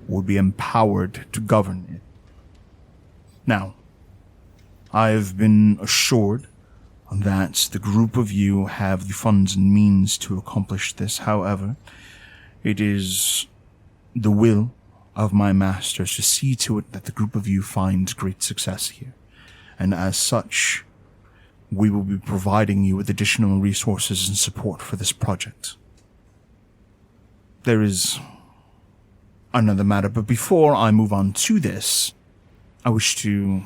would be empowered to govern it. Now, I've been assured that the group of you have the funds and means to accomplish this. However, it is the will of my masters to see to it that the group of you finds great success here. And as such, we will be providing you with additional resources and support for this project. There is another matter, but before I move on to this, I wish to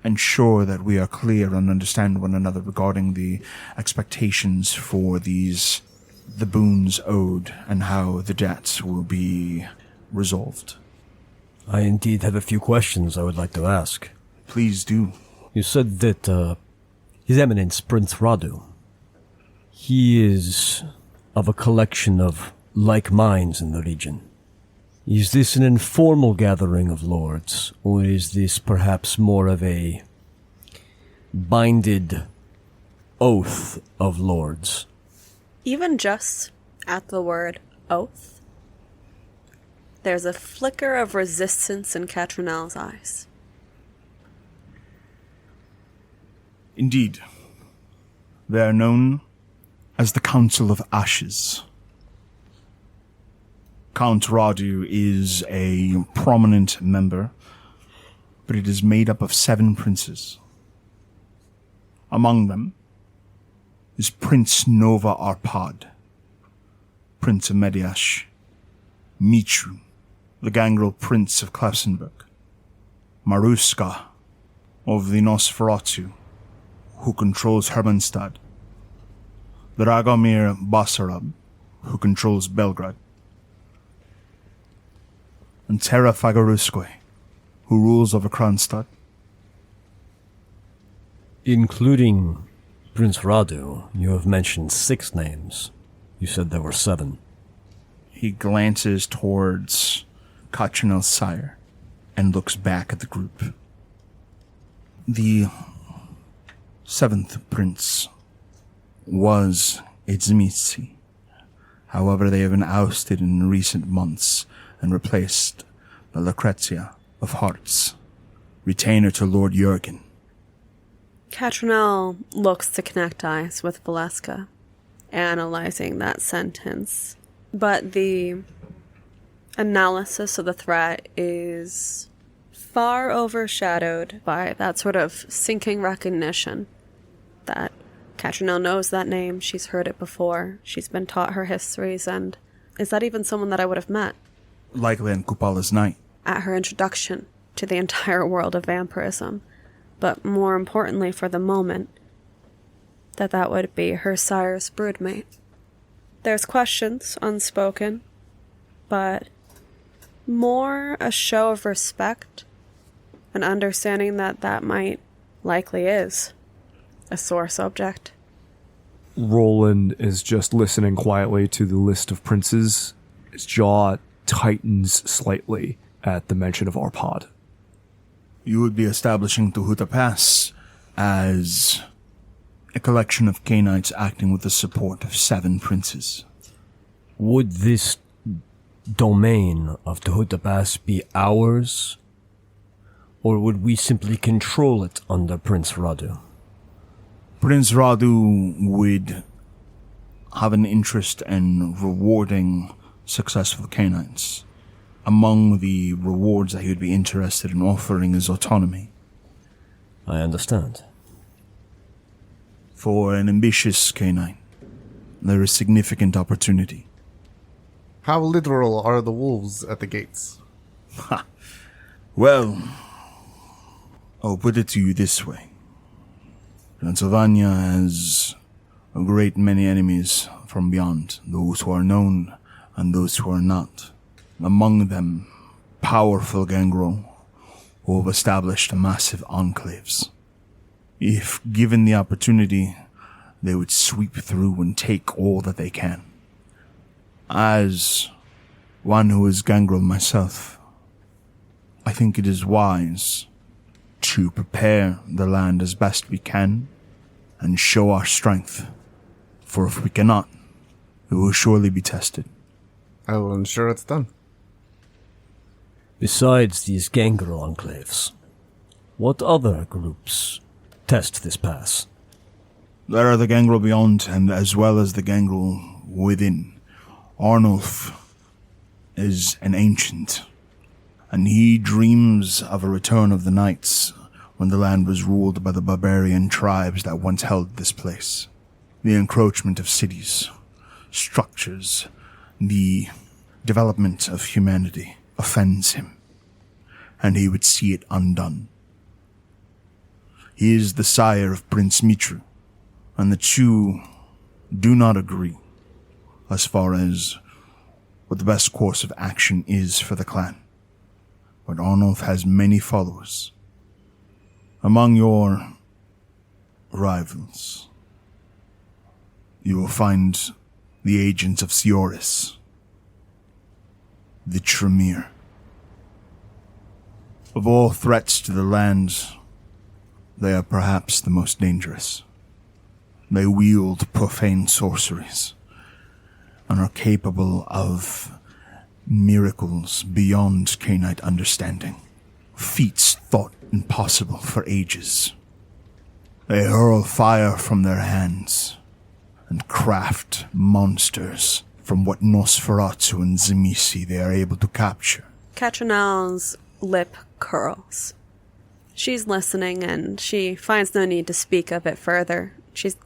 ensure that we are clear and understand one another regarding the expectations for the boons owed and how the debts will be resolved. I indeed have a few questions I would like to ask. Please do. You said that His Eminence Prince Radu, he is of a collection of like minds in the region. Is this an informal gathering of lords, or is this perhaps more of a binded oath of lords? Even just at the word oath, there's a flicker of resistance in Catrinel's eyes. Indeed. They are known as the Council of Ashes. Count Radu is a prominent member, but it is made up of 7 princes. Among them is Prince Nova Arpad, Prince of Mediash, Mitru, the gangrel Prince of Klausenburg, Maruska of the Nosferatu, who controls Hermannstad, Dragomir Basarab, who controls Belgrade, and Terra Fagaruskoi, who rules over Kronstadt. Including Prince Radu, you have mentioned 6 names. You said there were 7. He glances towards Catrinel's sire and looks back at the group. The 7th prince was a Dzmitsi. However, they have been ousted in recent months and replaced by Lucrezia of Hearts, retainer to Lord Jurgen. Catrinel looks to connect eyes with Valeska, analyzing that sentence. But the analysis of the threat is far overshadowed by that sort of sinking recognition that Catrinel knows that name, she's heard it before, she's been taught her histories, and is that even someone that I would have met? Likely on Kupala's night. At her introduction to the entire world of vampirism. but more importantly for the moment, that would be her sire's broodmate. There's questions unspoken, but more a show of respect, an understanding that might likely is a sore subject. Roland is just listening quietly to the list of princes. His jaw tightens slightly at the mention of Arpad. You would be establishing Tehuta Pass as a collection of Cainites acting with the support of 7 princes. Would this domain of Tehuta Pass be ours? Or would we simply control it under Prince Radu? Prince Radu would have an interest in rewarding successful Cainites. Among the rewards that he would be interested in offering is autonomy. I understand. For an ambitious Cainite, there is significant opportunity. How literal are the wolves at the gates? Well, I'll put it to you this way. Transylvania has a great many enemies from beyond, those who are known and those who are not. Among them, powerful gangrel who have established massive enclaves. If given the opportunity, they would sweep through and take all that they can. As one who is gangrel myself, I think it is wise to prepare the land as best we can and show our strength. For if we cannot, it will surely be tested. I will ensure it's done. Besides these gangrel enclaves, what other groups test this pass? There are the gangrel beyond, and as well as the gangrel within. Arnulf is an ancient, and he dreams of a return of the knights when the land was ruled by the barbarian tribes that once held this place. The encroachment of cities, structures, the development of humanity offends him, and he would see it undone. He is the sire of Prince Mitru, and the two do not agree as far as what the best course of action is for the clan. But Arnulf has many followers. Among your rivals, you will find the agents of Sioris, the Tremere. Of all threats to the land, they are perhaps the most dangerous. They wield profane sorceries and are capable of miracles beyond Cainite understanding, feats thought impossible for ages. They hurl fire from their hands and craft monsters from what Nosferatu and Tzimisce they are able to capture. Catrinel's lip curls. She's listening, and she finds no need to speak of it further. She's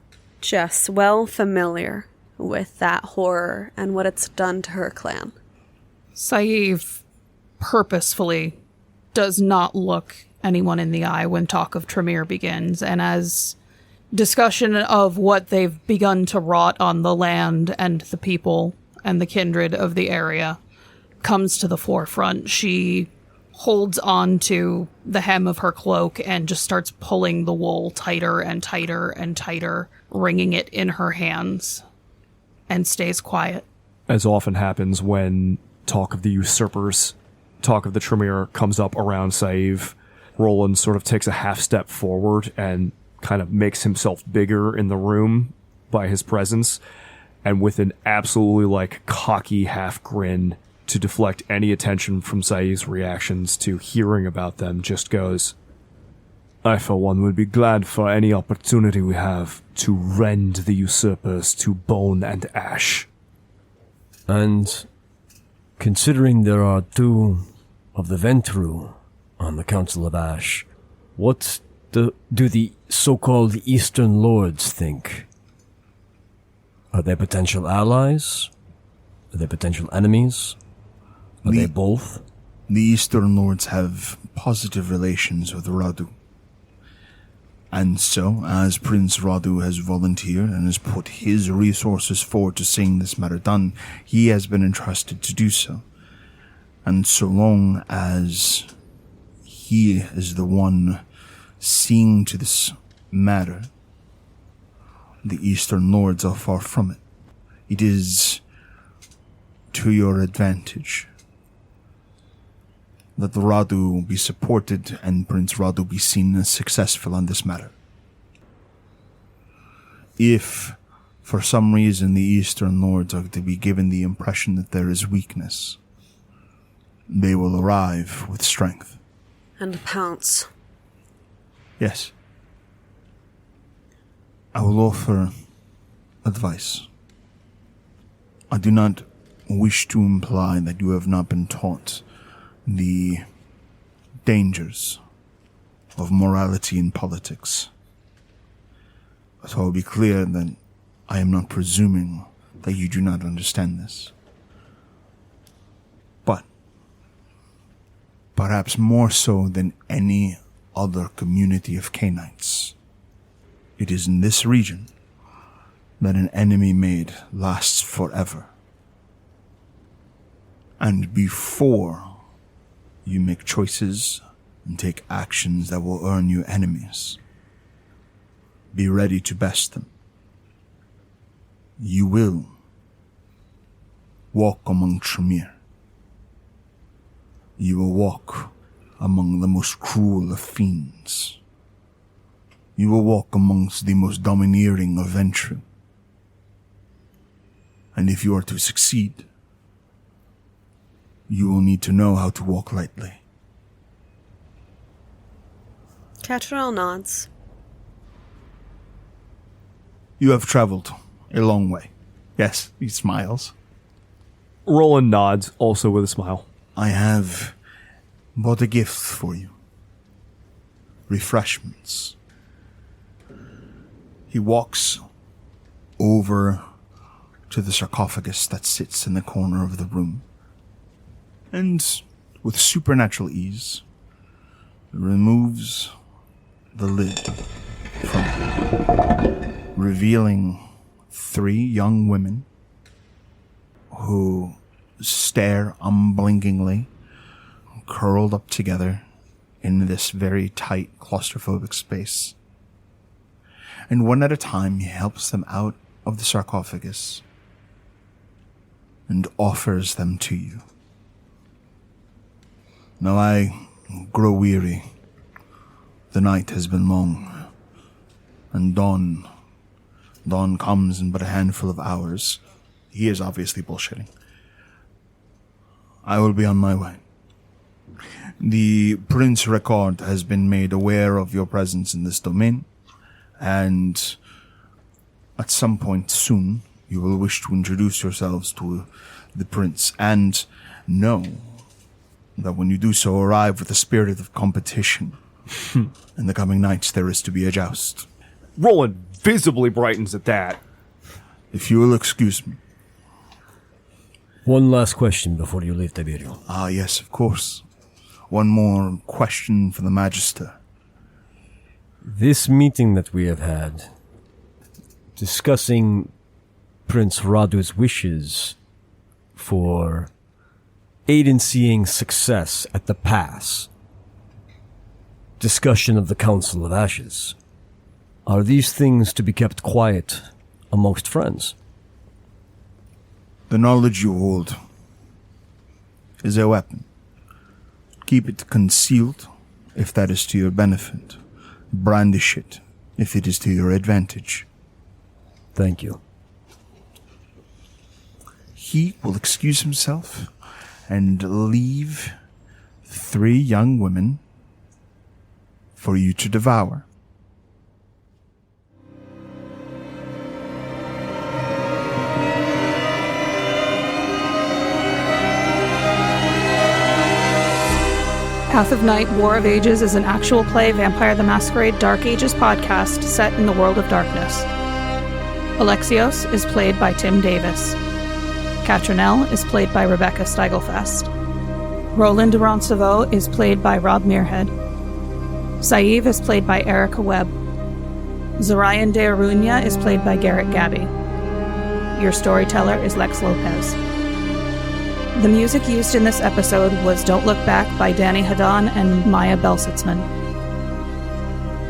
just well familiar with that horror and what it's done to her clan. Saeed purposefully does not look anyone in the eye when talk of Tremere begins, and as discussion of what they've begun to rot on the land and the people and the kindred of the area comes to the forefront, she holds on to the hem of her cloak and just starts pulling the wool tighter and tighter and tighter, wringing it in her hands, and stays quiet. As often happens when talk of the usurpers, talk of the Tremere comes up around Saeed, Roland sort of takes a half step forward and kind of makes himself bigger in the room by his presence, and with an absolutely cocky half grin to deflect any attention from Saeed's reactions to hearing about them, just goes, I for one would be glad for any opportunity we have to rend the usurpers to bone and ash. And considering there are 2 of the Ventru on the Council of Ash, what do the so-called Eastern Lords think? Are they potential allies? Are they potential enemies? Are they both? The Eastern Lords have positive relations with Radu. And so, as Prince Radu has volunteered and has put his resources forward to seeing this matter done, he has been entrusted to do so. And so long as he is the one seeing to this matter, the Eastern Lords are far from it. It is to your advantage that Radu be supported and Prince Radu be seen as successful on this matter. If, for some reason, the Eastern Lords are to be given the impression that there is weakness, they will arrive with strength. And pounce. Yes. I will offer advice. I do not wish to imply that you have not been taught the dangers of morality in politics. But I will be clear that I am not presuming that you do not understand this. But perhaps more so than any other community of Cainites, it is in this region that an enemy made lasts forever. And before you make choices and take actions that will earn you enemies, be ready to best them. You will walk among Tremere. You will walk among the most cruel of fiends. You will walk amongst the most domineering of Ventru. And if you are to succeed, you will need to know how to walk lightly. Catrinel nods. You have traveled a long way. Yes, he smiles. Roland nods, also with a smile. I have bought a gift for you. Refreshments. He walks over to the sarcophagus that sits in the corner of the room, and with supernatural ease, removes the lid from it, revealing 3 young women who stare unblinkingly, curled up together in this very tight, claustrophobic space. And one at a time, he helps them out of the sarcophagus and offers them to you. Now I grow weary. The night has been long, and dawn comes in but a handful of hours. He is obviously bullshitting. I will be on my way. The Prince Ricard has been made aware of your presence in this domain, and at some point soon, you will wish to introduce yourselves to the Prince, and know that when you do so, arrive with a spirit of competition. In the coming nights, there is to be a joust. Roland visibly brightens at that. If you will excuse me. One last question before you leave Tiberium. Ah, yes, of course. One more question for the Magister. This meeting that we have had, discussing Prince Radu's wishes for aid-in-seeing success at the pass, discussion of the Council of Ashes, are these things to be kept quiet amongst friends? The knowledge you hold is a weapon. Keep it concealed if that is to your benefit. Brandish it if it is to your advantage. Thank you. He will excuse himself and leave 3 young women for you to devour. Path of Night, War of Ages is an actual play Vampire the Masquerade Dark Ages podcast set in the world of darkness. Alexios is played by Tim Davis. Catrinel is played by Rebecca Steigelfest. Roland Roncevaux is played by Rob Muirhead. Saïv is played by Erika Webb. Zorion de Iruña is played by Garrett Gabbey. Your storyteller is Lex Lopez. The music used in this episode was Don't Look Back by DaniHaDani and Maya Belsitzman.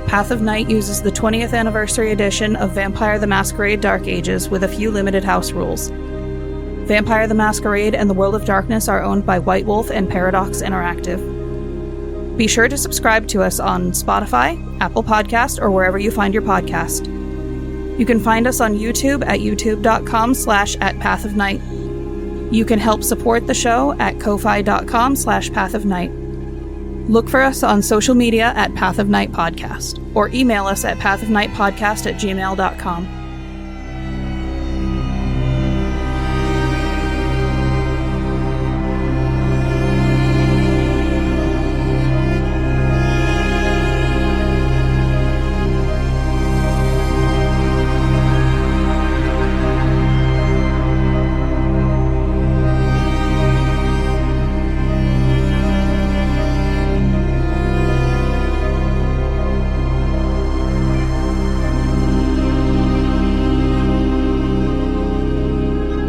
Path of Night uses the 20th anniversary edition of Vampire the Masquerade Dark Ages with a few limited house rules. Vampire the Masquerade and the World of Darkness are owned by White Wolf and Paradox Interactive. Be sure to subscribe to us on Spotify, Apple Podcast, or wherever you find your podcast. You can find us on YouTube at youtube.com/@pathofnight. You can help support the show at ko-fi.com/pathofnight. Look for us on social media at Path of Night Podcast, or email us at pathofnightpodcast@gmail.com.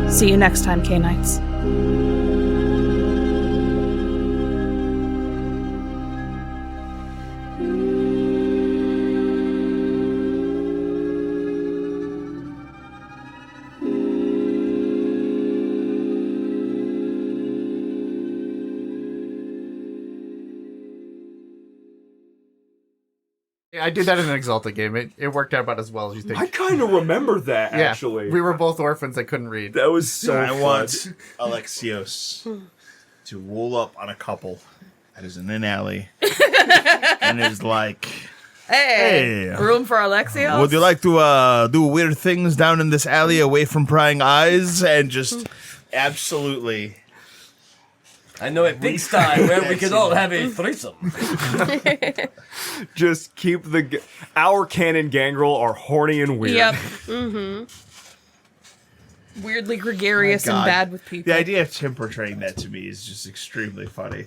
See you next time, Cainites. I did that in an Exalted game. It worked out about as well as you think. I kind of remember that, Yeah, actually. we were both orphans that couldn't read. That was so I fun. want Alexios to roll up on a couple that is in an alley and is like, Hey, Hey. room for Alexios? would you like to do weird things down in this alley away from prying eyes? And just absolutely. I know a big style where we can all have a threesome. Just keep our canon gangrel are horny and weird. Yep. Weirdly gregarious and God. bad with people. The idea of Tim portraying that to me is just extremely funny.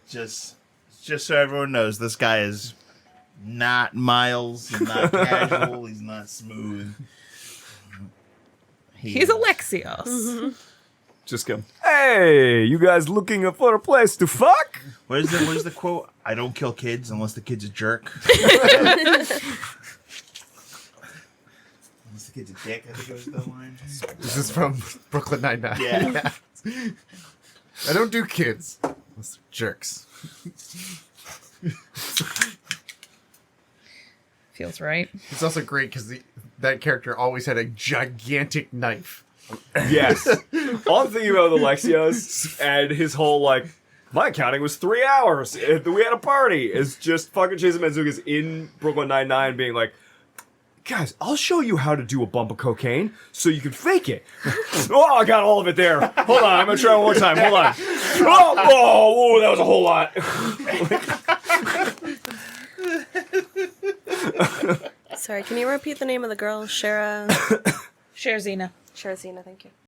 just so everyone knows, this guy is not Miles. He's not casual. He's not smooth. He's Alexios. Just go, hey, you guys looking for a place to fuck? What is the quote? I don't kill kids unless the kid's a jerk. Unless the kid's a dick, I think it was the line. This is from Brooklyn Nine-Nine. Yeah. I don't do kids. Unless they're jerks. Feels right. It's also great because that character always had a gigantic knife. Yes. All I'm thinking about with Alexios and his whole, like, my accounting was 3 hours. We had a party. Is just fucking Jason Mantzoukas in Brooklyn Nine-Nine being like, guys, I'll show you how to do a bump of cocaine so you can fake it. Oh, I got all of it there. Hold on, I'm going to try one more time. Hold on. Oh, that was a whole lot. Sorry, can you repeat the name of the girl? Sherazina, Sherzina. thank you.